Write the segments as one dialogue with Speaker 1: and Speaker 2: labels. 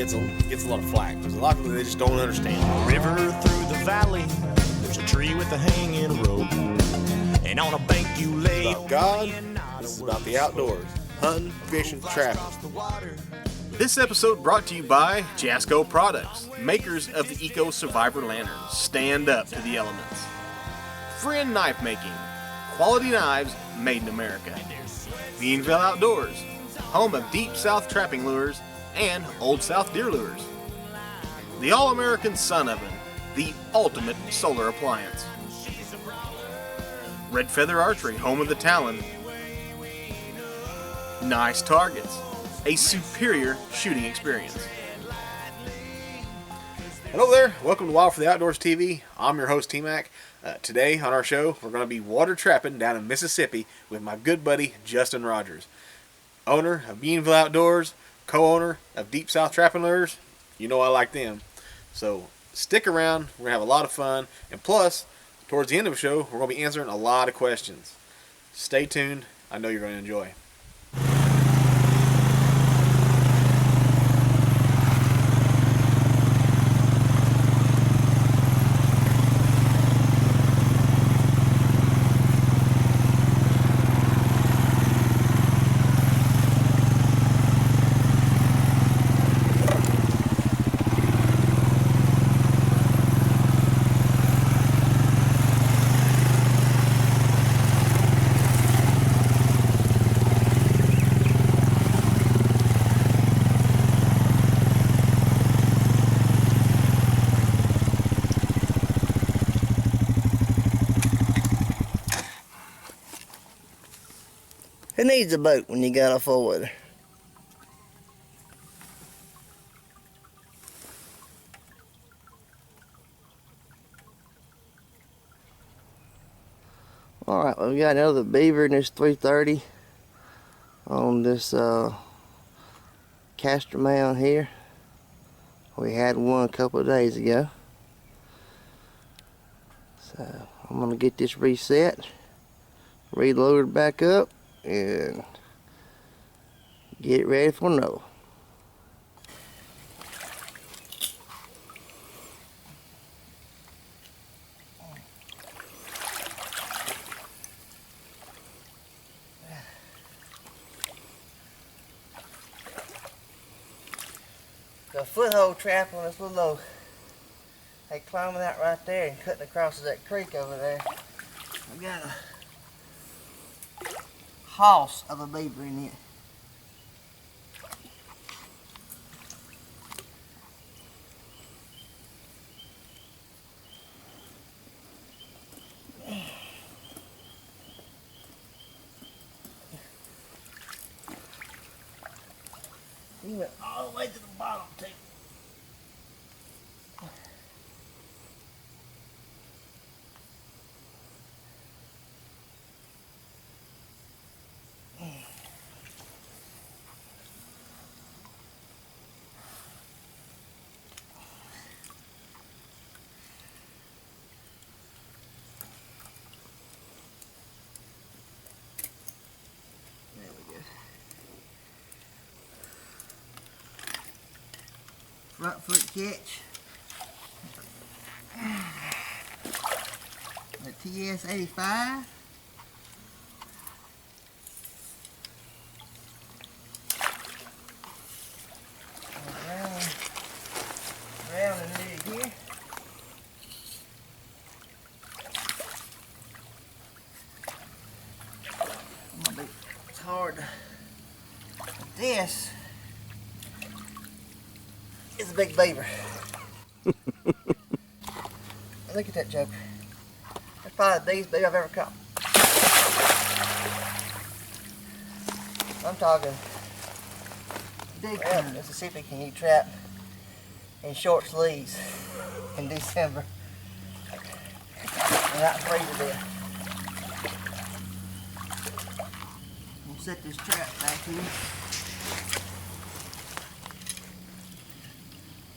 Speaker 1: gets a lot of flack because a lot of people, they just don't understand.
Speaker 2: River through the valley, there's a tree with a hanging rope, and on a bank you lay.
Speaker 1: It's about God. This is about the outdoors, hunting, fishing, trapping.
Speaker 3: This episode brought to you by Jasco Products, makers of the Eco Survivor Lantern. Stand up to the elements. Friend Knife Making, quality knives made in America. Bienville Outdoors, home of Deep South trapping lures and Old South deer lures. The All-American Sun Oven, the ultimate solar appliance. Red Feather Archery, home of the Talon. Nice Targets, a superior shooting experience.
Speaker 1: Hello there, welcome to Wild for the Outdoors TV. I'm your host T-Mac. Today on our show, we're going to be water trapping down in Mississippi with my good buddy Justin Rogers, owner of Bienville Outdoors, co-owner of Deep South Trapping Lures. You know I like them. So stick around, we're going to have a lot of fun, and plus, towards the end of the show, we're going to be answering a lot of questions. Stay tuned, I know you're going to enjoy.
Speaker 4: Who needs a boat when you got a four-wheeler? Alright, well, we got another Beaver in this 330 on this caster mound here. We had one a couple of days ago. So I'm going to get this reset, reload it back up, and get it ready for another. The foothold trap on this little old, they climbing out right there and cutting across that creek over there. I got a house of a beaver in it. He went all the way to the bottom too. Front foot catch. The TS-85. Round and lead here. It's hard. This is a big beaver. Look at that joker. That's probably the biggest beaver I've ever caught. I'm talking big. Well, Mississippi can you trap in short sleeves in December and not freeze to death. We'll set this trap back here.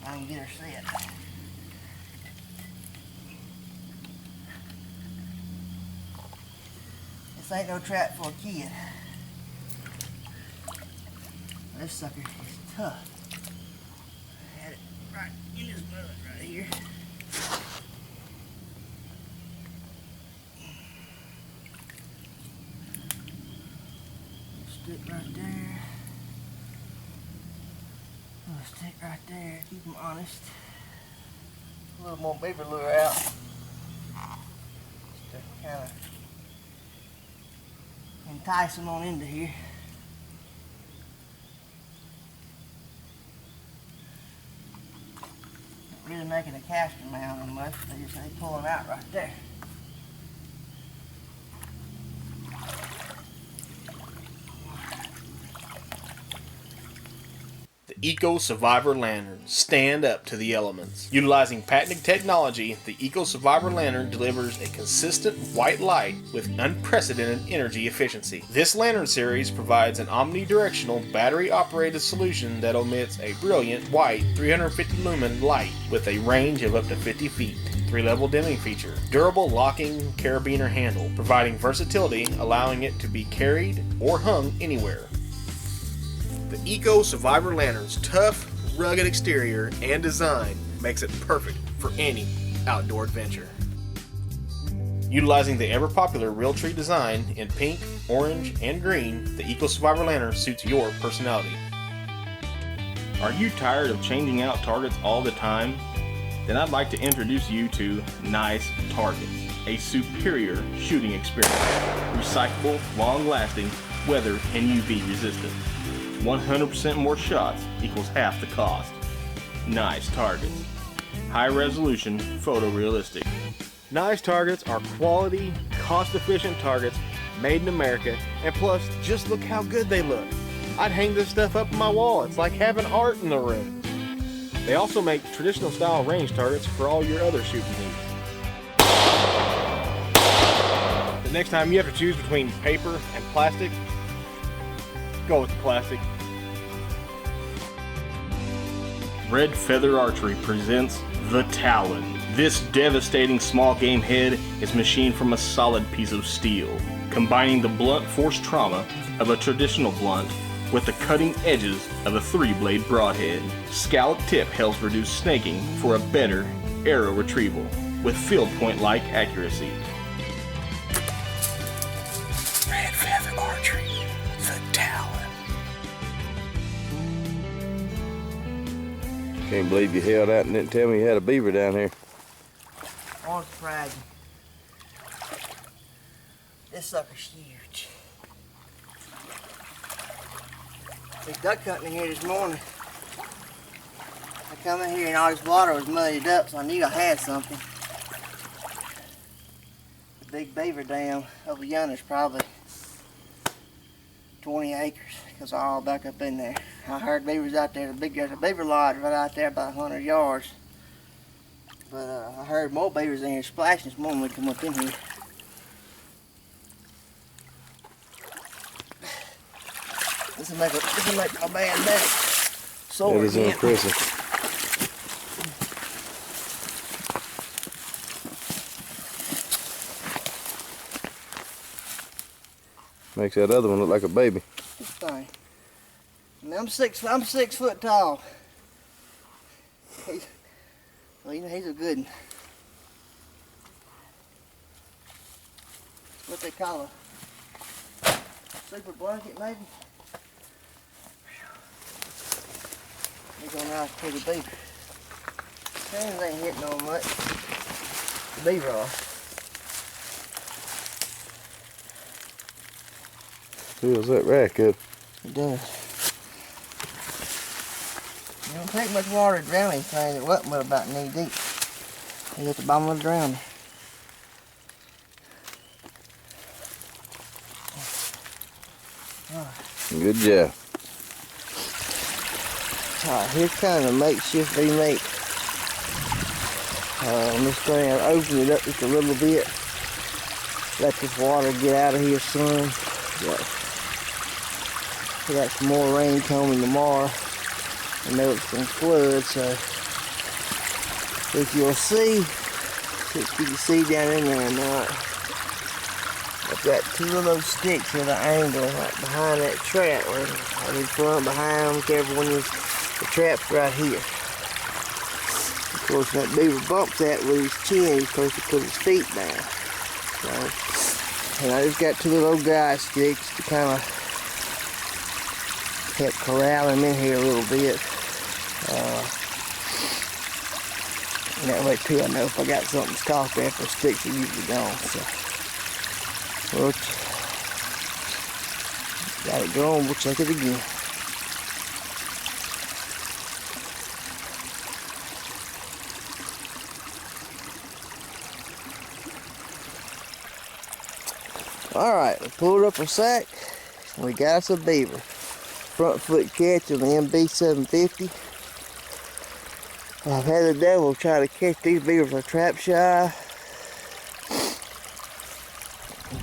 Speaker 4: I can get her set. This ain't no trap for a kid. This sucker is tough. right in this mud right here. Stick right there. Stick right there. Keep them honest. A little more beaver lure out. Just to kind of entice them on into here. Not really making a caster mound on much. They pull them out right there.
Speaker 3: Eco Survivor Lantern. Stand up to the elements. Utilizing patented technology, the Eco Survivor Lantern delivers a consistent white light with unprecedented energy efficiency. This lantern series provides an omnidirectional battery-operated solution that emits a brilliant white 350 lumen light with a range of up to 50 feet. 3-level dimming feature. Durable locking carabiner handle, providing versatility, allowing it to be carried or hung anywhere. The Eco Survivor Lantern's tough, rugged exterior and design makes it perfect for any outdoor adventure. Utilizing the ever-popular Realtree design in pink, orange, and green, the Eco Survivor Lantern suits your personality.
Speaker 5: Are you tired of changing out targets all the time? Then I'd like to introduce you to Nice Targets, a superior shooting experience. Recyclable, long-lasting, weather and UV resistant. 100% more shots equals half the cost. Nice Targets. High resolution, photorealistic.
Speaker 3: Nice targets are quality, cost-efficient targets made in America, and plus, just look how good they look. I'd hang this stuff up on my wall. It's like having art in the room. They also make traditional style range targets for all your other shooting needs. The next time you have to choose between paper and plastic, go with the plastic.
Speaker 5: Red Feather Archery presents the Talon. This devastating small game head is machined from a solid piece of steel, combining the blunt force trauma of a traditional blunt with the cutting edges of a 3-blade broadhead. Scallop tip helps reduce snaking for a better arrow retrieval with field point-like accuracy.
Speaker 3: Red Feather Archery, the Talon.
Speaker 4: Can't believe you held out and didn't tell me you had a beaver down here.
Speaker 6: I want to surprise you. This sucker's huge. Big duck hunting here this morning. I come in here and all this water was muddied up, so I knew I had something. The big beaver dam over yonder's probably 20 acres, because they're all back up in there. I heard beavers out there. There's a beaver lodge right out there about 100 yards. But I heard more beavers in here splashing this morning when we come up in here. This will make my bad neck sore.
Speaker 4: That is impressive. Makes that other one look like a baby.
Speaker 6: This thing. And I'm 6 foot tall. He's a good one. What they call a super blanket, maybe. He's going out to the beaver. Hands ain't hitting on much. The beaver are.
Speaker 4: Feels that rack up.
Speaker 6: It does. It don't take much water to drown anything. It wasn't but about knee deep. He's at the bottom of the drowner.
Speaker 4: Good job. Alright, here's kind of a makeshift remake. I'm just going to open it up just a little bit. Let this water get out of here soon. We got some more rain coming tomorrow. I know it's going to flood, so if you'll see if you can see down in there or not. I've got 2 of those sticks at an angle right behind that trap. I'm in front, behind, whichever one is. The trap's right here. Of course, that beaver bumps that with his chin. He's supposed to put his feet down. So, and I just got 2 little guy sticks to kind of help corral him in here a little bit. And that way too, I know if I got something stopped after the sticks are usually gone. So, we'll got it going. We'll check it again. Alright, we pulled up our sack and we got us a beaver. Front foot catch on the MB 750. I've had the devil try to catch these beavers are trap shy.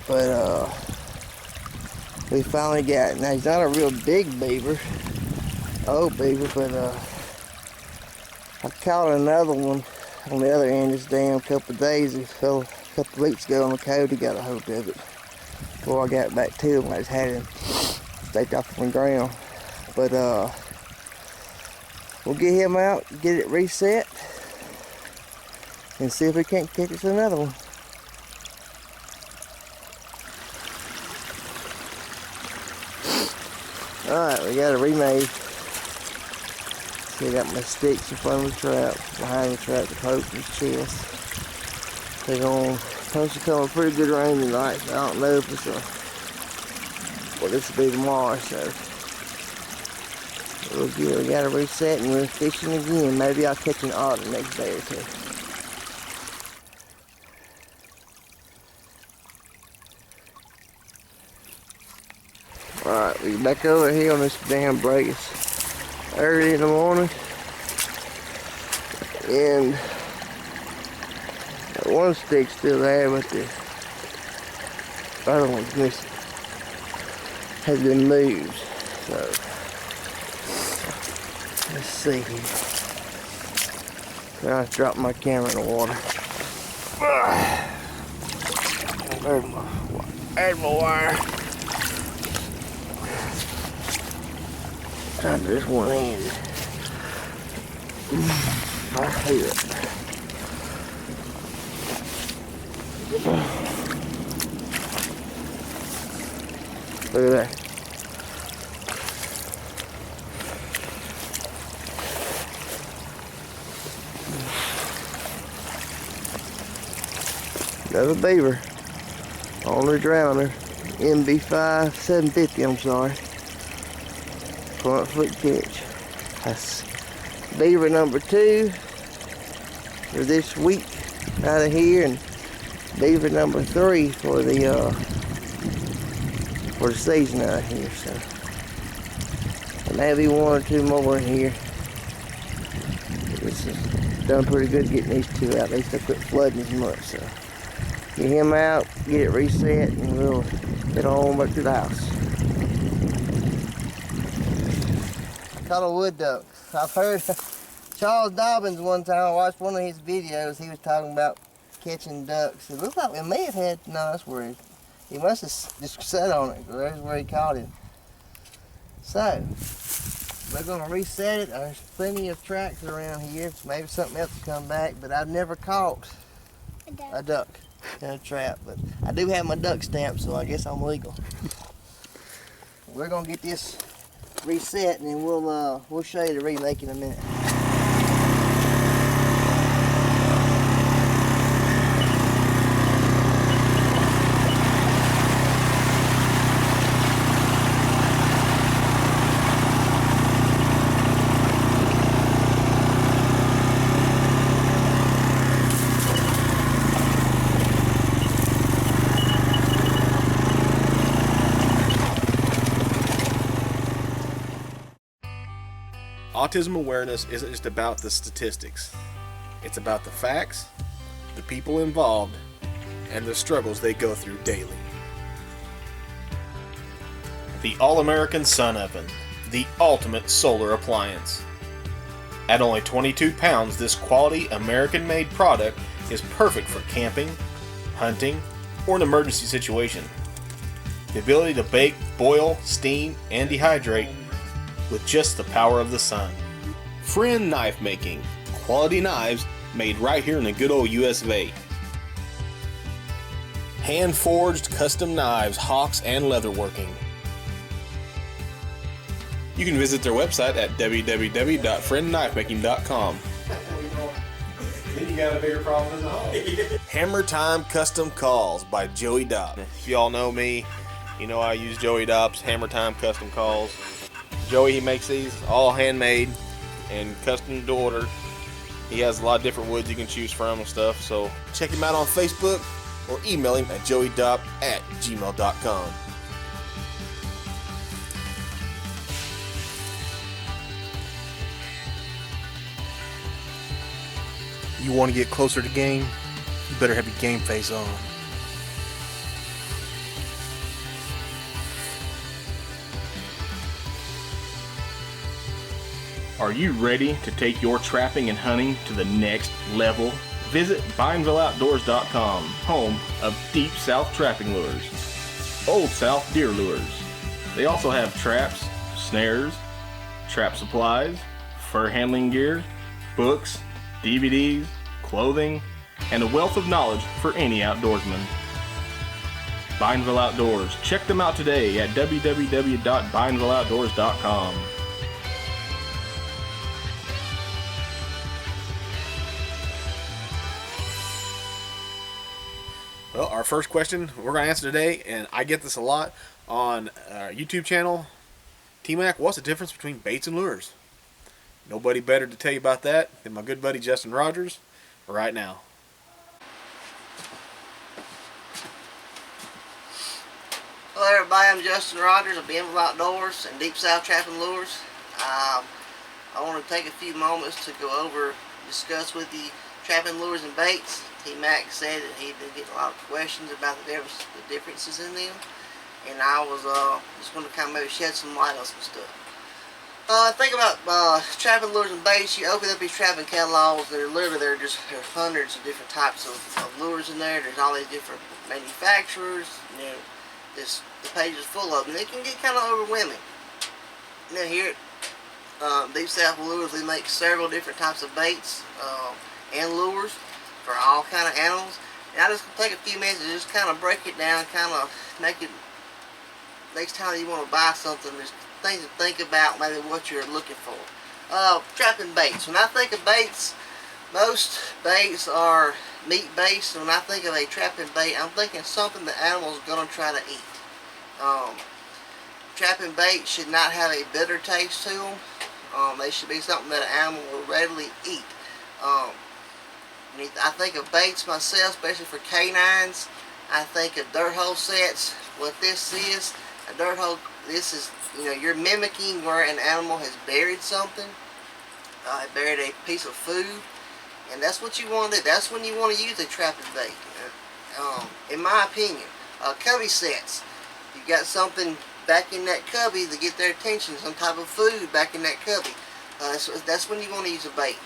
Speaker 4: But we finally got it. Now he's not a real big beaver, old beaver, but I caught another one on the other end of this dam a couple of days. It fell a couple of weeks ago on the code. He got a hold of it. Before I got back to him, I just had him staked off on the ground. But we'll get him out, get it reset, and see if we can't catch us another one. Alright, we got it remade. See, I got my sticks in front of the trap, behind the trap, the poke in his chest. They're going supposed to come a pretty good rain tonight, so I don't know if it's well, this will be tomorrow, so we'll get it. We got to reset and we're fishing again. Maybe I'll catch an otter next day or 2. Alright, we back over here on this damn break. It's early in the morning, and that one stick's still there, but the other one's missing. Has been moved. So let's see here. I dropped my camera in the water. There's my wire. Under this one end. I hear it. Look at that. Another beaver on the drowner. MB 750, I'm sorry. Front foot catch. That's beaver number 2 for this week out of here, and beaver number 3 for the season out of here. So maybe 1 or 2 more in here. This is done pretty good getting these 2 out. They still quit flooding as much. So get him out, get it reset, and we'll get on back to the house. Caught a wood duck. I've heard Charles Dobbins one time. I watched one of his videos. He was talking about catching ducks. It looked like we may have had. No, that's where he must have just sat on it. There's where he caught him. So we're gonna reset it. There's plenty of tracks around here. Maybe something else will come back. But I've never caught a duck in a trap. But I do have my duck stamp, so I guess I'm legal. We're gonna get this reset, and then we'll show you the relake in a minute.
Speaker 1: Autism awareness isn't just about the statistics. It's about the facts, the people involved, and the struggles they go through daily.
Speaker 3: The All-American Sun Oven, the ultimate solar appliance. At only 22 pounds, this quality American-made product is perfect for camping, hunting, or an emergency situation. The ability to bake, boil, steam, and dehydrate with just the power of the sun.
Speaker 1: Friend Knife Making. Quality knives
Speaker 3: made right here in the good old US of A. Hand-forged custom knives, hawks, and leatherworking. You can visit their website at www.friendknifemaking.com.
Speaker 1: Then you got a bigger problem than the
Speaker 3: Hammer Time Custom Calls by Joey Dopp.
Speaker 1: If y'all know me, you know I use Joey Dopp's Hammer Time Custom Calls. Joey, he makes these all handmade and custom to order. He has a lot of different woods you can choose from and stuff, so
Speaker 3: Check him out on Facebook or email him at joeydopp@gmail.com.
Speaker 1: you want to get closer to game, you better have your game face on.
Speaker 5: Are you ready to take your trapping and hunting to the next level? Visit BienvilleOutdoors.com, home of Deep South trapping lures, Old South deer lures. They also have traps, snares, trap supplies, fur handling gear, books, DVDs, clothing, and a wealth of knowledge for any outdoorsman. Bienville Outdoors. Check them out today at www.bienvilleoutdoors.com.
Speaker 1: Well, our first question we're going to answer today, and I get this a lot on our YouTube channel. T-Mac, what's the difference between baits and lures? Nobody better to tell you about that than my good buddy Justin Rogers right now.
Speaker 6: Hello everybody, I'm Justin Rogers of Bienville Outdoors and Deep South Trapping Lures. I want to take a few moments to go over, discuss with you trapping lures and baits. T-Mac said that he'd been getting a lot of questions about the differences in them, and I was just want to kind of maybe shed some light on some stuff. Think about trapping lures and baits. You open up these trapping catalogs, there's hundreds of different types of lures in there. There's all these different manufacturers. You know, the page is full of them. It can get kind of overwhelming. Now here at Deep South Lures, we make several different types of baits and lures for all kind of animals. And I just take a few minutes to just kind of break it down, kind of make it, next time you want to buy something, there's things to think about, maybe what you're looking for. Trapping baits. When I think of baits, most baits are meat based. When I think of a trapping bait, I'm thinking something the animal's going to try to eat. Trapping baits should not have a bitter taste to them. They should be something that an animal will readily eat. I think of baits myself, especially for canines. I think of dirt hole sets. What this is, a dirt hole, this is, you know, you're mimicking where an animal has buried something. Buried a piece of food. And that's what you want to do. That's when you want to use a trapping bait. In my opinion. Cubby sets. You got something back in that cubby to get their attention, some type of food back in that cubby. So that's when you want to use a bait.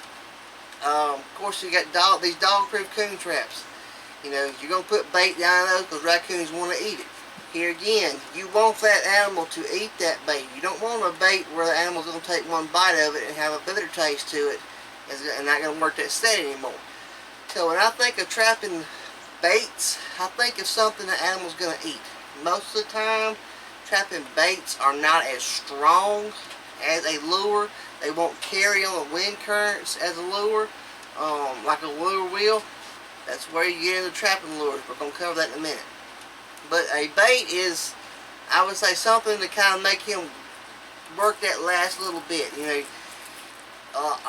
Speaker 6: Of course, you got these dog-proof coon traps. You know, you're going to put bait down those because raccoons want to eat it. Here again, you want that animal to eat that bait. You don't want a bait where the animal's going to take one bite of it and have a bitter taste to it and not going to work that set anymore. So when I think of trapping baits, I think of something the animal's going to eat. Most of the time, trapping baits are not as strong as a lure. They won't carry on the wind currents as a lure, like a lure will. That's where you get into trapping lures. We're going to cover that in a minute. But a bait is, I would say, something to kind of make him work that last little bit. You know,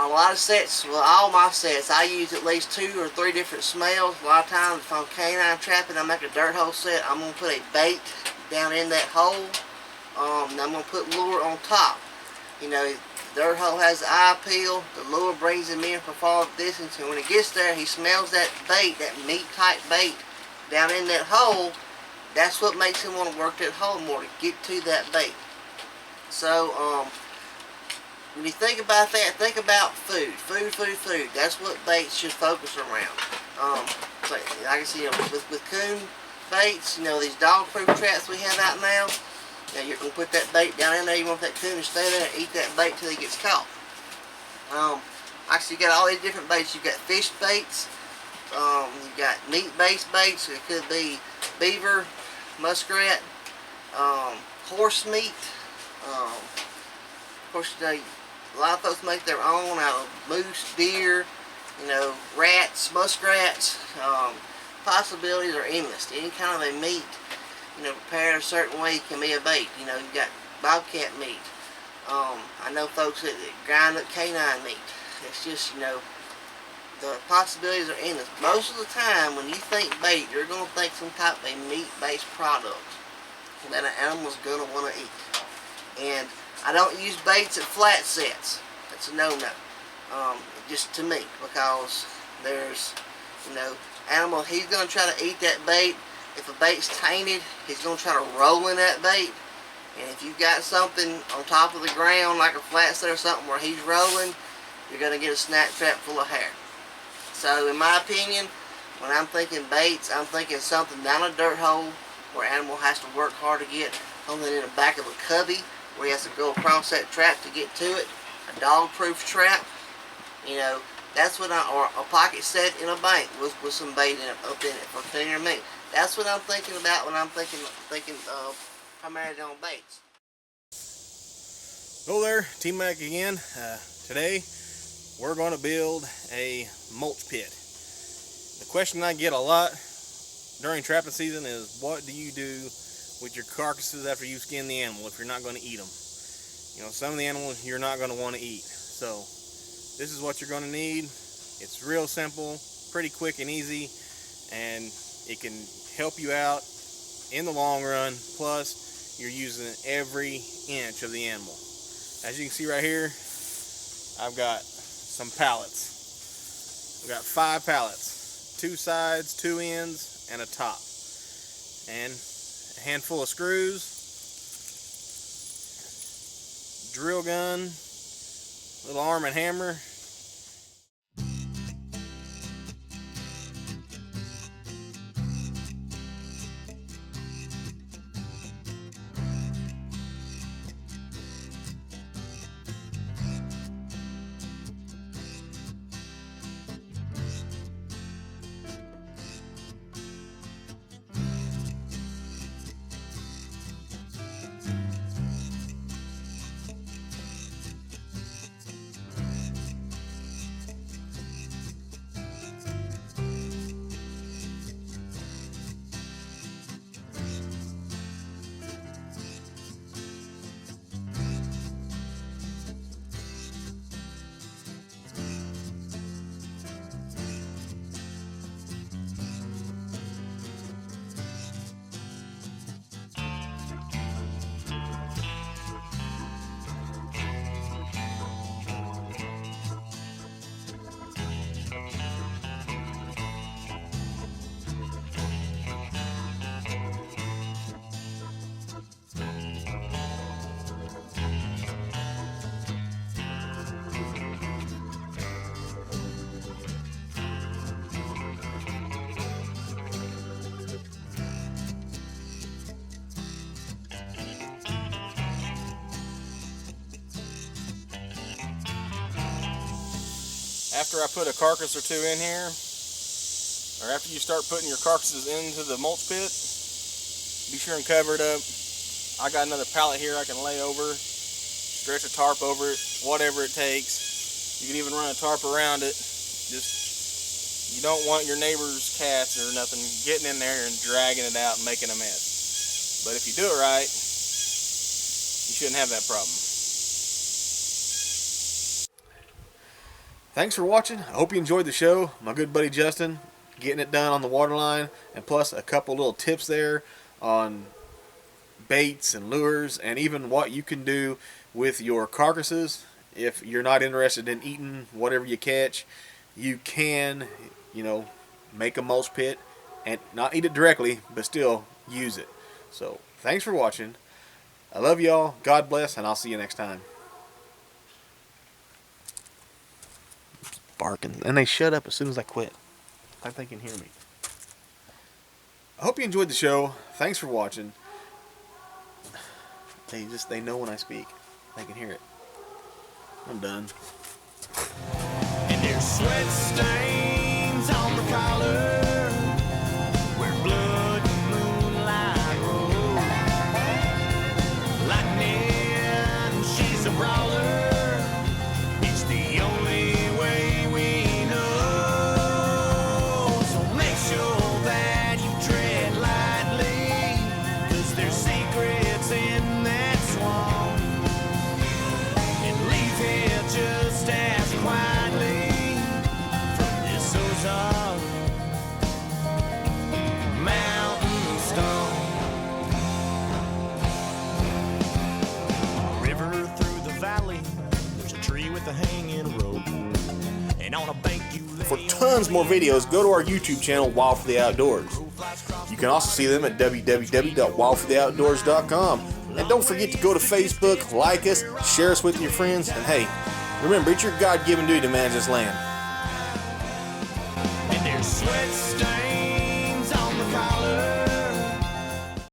Speaker 6: a lot of sets, well, all my sets, I use at least 2 or 3 different smells. A lot of times, if I'm canine trapping, I make a dirt hole set. I'm going to put a bait down in that hole. And I'm going to put lure on top. You know, the dirt hole has the eye peel. The lure brings him in from far distance. And when he gets there, he smells that bait, that meat-type bait, down in that hole. That's what makes him want to work that hole more, to get to that bait. So, when you think about that, think about food. Food. That's what baits should focus around. Like I said, you know, with coon baits, you know, these dog-proof traps we have out now, you know, you're going to put that bait down in there. You want that coon to stay there and eat that bait till he gets caught. Actually, you got all these different baits. You got fish baits. You got meat-based baits. It could be beaver, muskrat, horse meat. Of course, you know, a lot of folks make their own out of moose, deer, you know, rats, muskrats. Possibilities are endless. Any kind of a meat, you know, prepared a certain way can be a bait. You know, you got bobcat meat. I know folks that grind up canine meat. It's just, you know, the possibilities are endless. Most of the time, when you think bait, you're going to think some type of a meat-based product that an animal's going to want to eat. And I don't use baits at flat sets. That's a no-no. Just to me, because there's, you know, animal, he's going to try to eat that bait. If a bait's tainted, he's going to try to roll in that bait. And if you've got something on top of the ground, like a flat set or something where he's rolling, you're going to get a snap trap full of hair. So, in my opinion, when I'm thinking baits, I'm thinking something down a dirt hole where an animal has to work hard to get, something in the back of a cubby where he has to go across that trap to get to it, a dog-proof trap. You know, that's what or a pocket set in a bank with some bait in it, up in it for cleaner meat. That's what I'm thinking about when I'm thinking primarily on baits.
Speaker 1: Hello there, T-Mac again. Today we're going to build a mulch pit. The question I get a lot during trapping season is, what do you do with your carcasses after you skin the animal if you're not going to eat them? You know, some of the animals you're not going to want to eat. So this is what you're going to need. It's real simple, pretty quick and easy, and it can help you out in the long run. Plus, you're using every inch of the animal. As you can see right here, I've got some pallets. I've got 5 pallets, 2 sides, 2 ends, and a top, and a handful of screws, drill gun, little arm and hammer. After I put a carcass or 2 in here, or after you start putting your carcasses into the mulch pit, be sure and cover it up. I got another pallet here I can lay over, stretch a tarp over it, whatever it takes. You can even run a tarp around it. Just, you don't want your neighbor's cats or nothing getting in there and dragging it out and making a mess. But if you do it right, you shouldn't have that problem. Thanks for watching. I hope you enjoyed the show. My good buddy Justin getting it done on the waterline, and plus a couple little tips there on baits and lures, and even what you can do with your carcasses. If you're not interested in eating whatever you catch, you can, you know, make a mulch pit and not eat it directly, but still use it. So thanks for watching. I love y'all. God bless, and I'll see you next time. Barking, and they shut up as soon as I quit. Like they can hear me. I hope you enjoyed the show. Thanks for watching. They know when I speak. They can hear it. I'm done.
Speaker 2: there's sweat stains on the collar where blood and moonlight roll. Lightning, she's a brawler. It's the only way we know. So make sure that you tread lightly, 'cause there's secrets in that swamp. And leave here just as quietly from this Ozark mountain stone. River through the valley, there's a tree with a hanging rope, and on a bank you lay.
Speaker 3: For tons more videos, go to our YouTube channel, Wild for the Outdoors. You can also see them at www.wildfortheoutdoors.com. And don't forget to go to Facebook, like us, share us with your friends, and hey, remember, it's your God-given duty to manage this land.
Speaker 2: And there's sweat stains on the collar